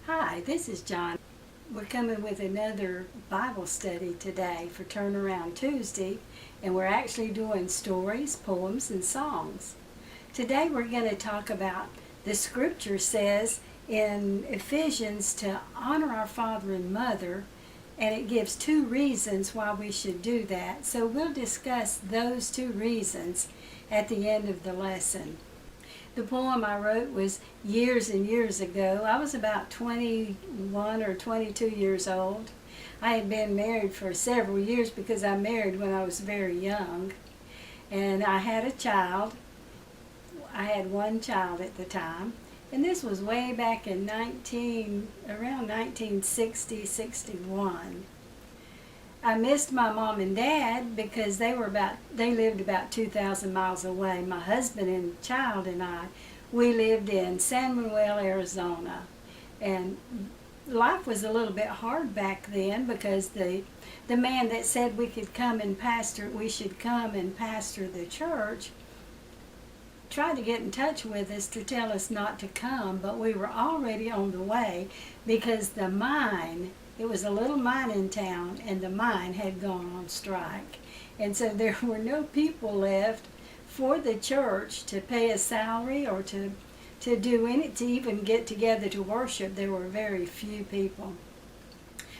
Hi, this is John. We're coming with another Bible study today for Turnaround Tuesday, and we're actually doing stories, poems, and songs. Today we're going to talk about the scripture says in Ephesians to honor our father and mother, and it gives two reasons why we should do that. So we'll discuss those two reasons at the end of the lesson. The poem I wrote was years and years ago. I was about 21 or 22 years old. I had been married for several years because I married when I was very young. And I had a child. I had one child at the time. And this was way back in around 1960, 61. I missed my mom and dad because they lived about 2,000 miles away. My husband and child and I, we lived in San Manuel, Arizona. And life was a little bit hard back then because the man that said we should come and pastor the church tried to get in touch with us to tell us not to come, but we were already on the way because it was a little mine in town, and the mine had gone on strike. And so there were no people left for the church to pay a salary or to even get together to worship. There were very few people.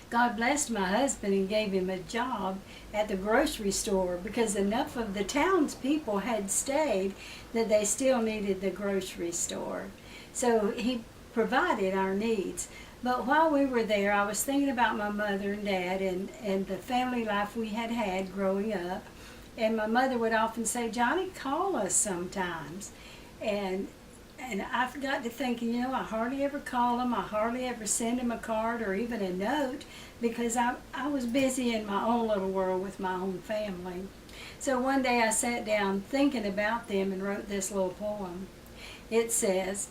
God blessed my husband and gave him a job at the grocery store because enough of the townspeople had stayed that they still needed the grocery store. So he provided our needs. But while we were there, I was thinking about my mother and dad and the family life we had had growing up. And my mother would often say, "Johnny, call us sometimes." And I got to thinking, I hardly ever call them. I hardly ever send them a card or even a note because I was busy in my own little world with my own family. So one day I sat down thinking about them and wrote this little poem. It says,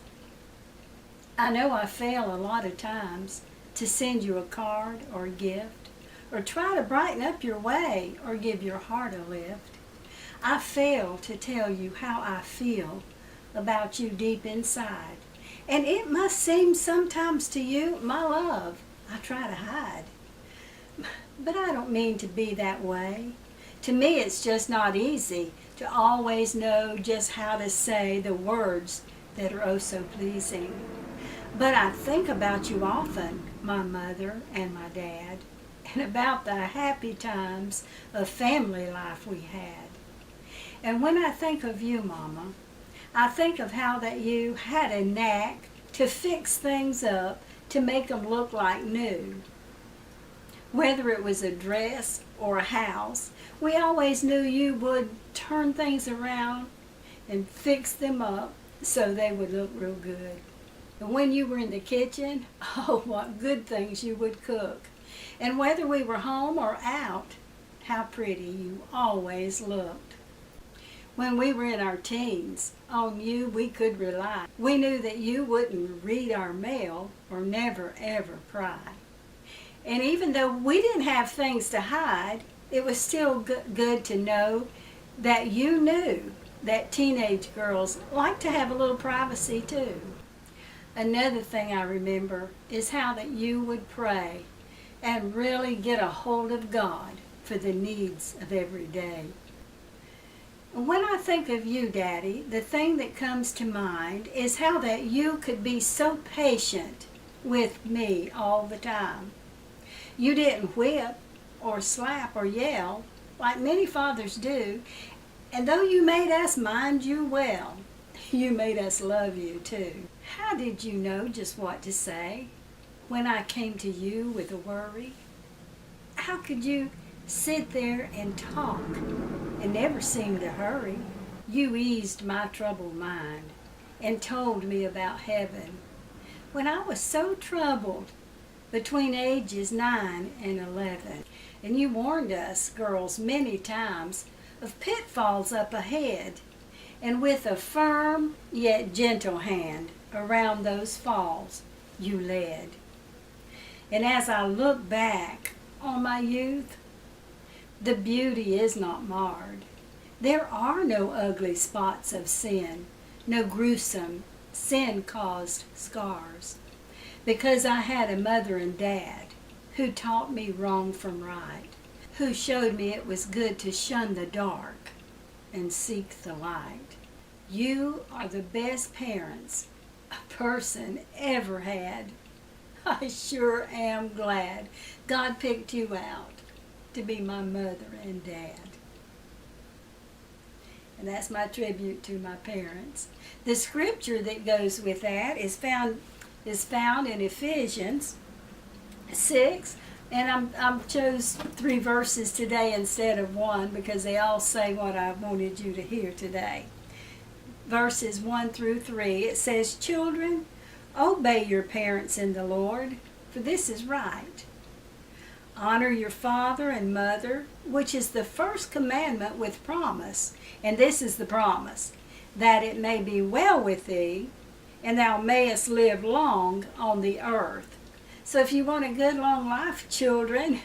"I know I fail a lot of times to send you a card or a gift, or try to brighten up your way or give your heart a lift. I fail to tell you how I feel about you deep inside. And it must seem sometimes to you, my love, I try to hide. But I don't mean to be that way. To me it's just not easy to always know just how to say the words that are oh so pleasing. But I think about you often, my mother and my dad, and about the happy times of family life we had. And when I think of you, Mama, I think of how that you had a knack to fix things up to make them look like new. Whether it was a dress or a house, we always knew you would turn things around and fix them up so they would look real good. And when you were in the kitchen, oh, what good things you would cook. And whether we were home or out, how pretty you always looked. When we were in our teens, on you we could rely. We knew that you wouldn't read our mail or never ever cry. And even though we didn't have things to hide, it was still good to know that you knew that teenage girls like to have a little privacy too. Another thing I remember is how that you would pray and really get a hold of God for the needs of every day. When I think of you, Daddy, the thing that comes to mind is how that you could be so patient with me all the time. You didn't whip or slap or yell like many fathers do, and though you made us mind you well, you made us love you too. How did you know just what to say when I came to you with a worry? How could you sit there and talk and never seem to hurry? You eased my troubled mind and told me about heaven when I was so troubled between ages 9 and 11. And you warned us girls many times of pitfalls up ahead, and with a firm yet gentle hand around those falls you led. And as I look back on my youth, the beauty is not marred. There are no ugly spots of sin, no gruesome sin-caused scars. because I had a mother and dad who taught me wrong from right, who showed me it was good to shun the dark and seek the light. You are the best parents a person ever had. I sure am glad God picked you out to be my mother and dad. And that's my tribute to my parents. The scripture that goes with that is found in Ephesians 6. And I chose 3 verses today instead of 1 because they all say what I wanted you to hear today. Verses 1 through 3, it says, "Children, obey your parents in the Lord, for this is right. Honor your father and mother, which is the first commandment with promise." And this is the promise, "that it may be well with thee, and thou mayest live long on the earth." So if you want a good long life, children,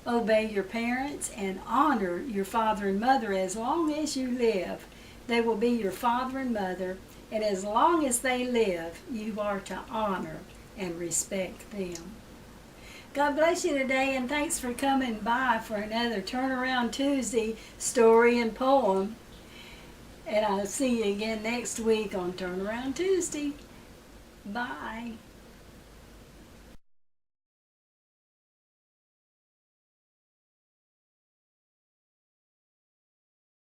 obey your parents and honor your father and mother as long as you live. They will be your father and mother, and as long as they live, you are to honor and respect them. God bless you today, and thanks for coming by for another Turnaround Tuesday story and poem. And I'll see you again next week on Turnaround Tuesday. Bye.